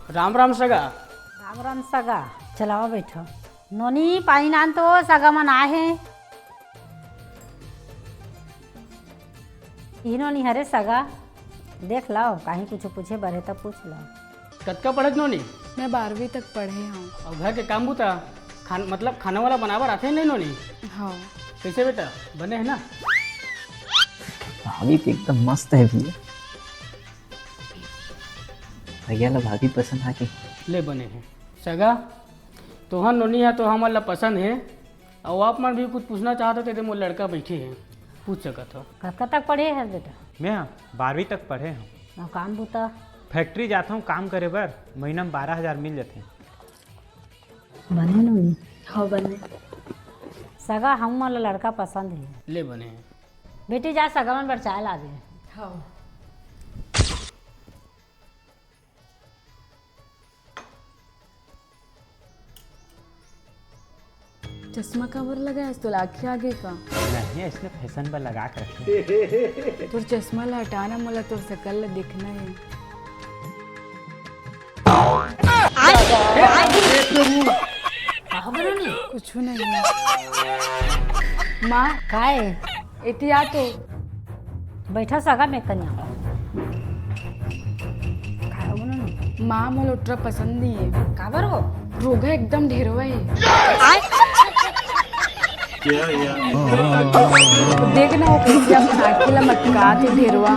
राम राम सगा. राम राम सगा. चलावा बैठो. नोनी पाणी आणतो सगा मन आहे. ही नोनी हरे सगा देख लाओ कहीं कुछ पूछे बरे तो पूछ लो. कतका पढ़त नोनी? मैं 12वीं तक पढ़े हूँ. और घर के काम बूता मतलब खाना वाला बनावर आते नहीं नोनी? हाँ. कैसे बेटा बने है ना? भाभी तो एकदम मस्त है भैया. भैया ला भाभी पसंद आ गई. ले बने हैं सगा. तोहर नोनी है तो हमारा पसंद है. और आप मन भी कुछ पूछना चाहते थे तो मोर लड़का बैठे हैं पूछ सकत हो. कब तक पढ़े है बेटा? मैं 12वीं तक पढ़े हूँ. और काम बूता फैक्ट्री जाता हूँ काम करे बर. महीना में 12,000 मिल जाते हैं. बने नोनी. हाँ बने. सगा हम वाला लड़का पसंद है. ले बने हैं. बेटी जा सगा मन पर चाय ला दे. हाँ. चश्मा कवर लगाया तो आँखें आगे का. नहीं इसने फैशन पर लगा कर रखे. तोर चश्मा ला हटाना मोला तोर शकल ला दिखना है. कुछ नहीं. माँ काय इति आ तो. बैठा सगा मैं कन्या. काय हो नोनी? माँ मोला उतरा पसंद नहीं है. काबर हो? रोगा एकदम ढेरवा है. देखना वो कैसे अपन आँखें ला मटका थे ढेरवा.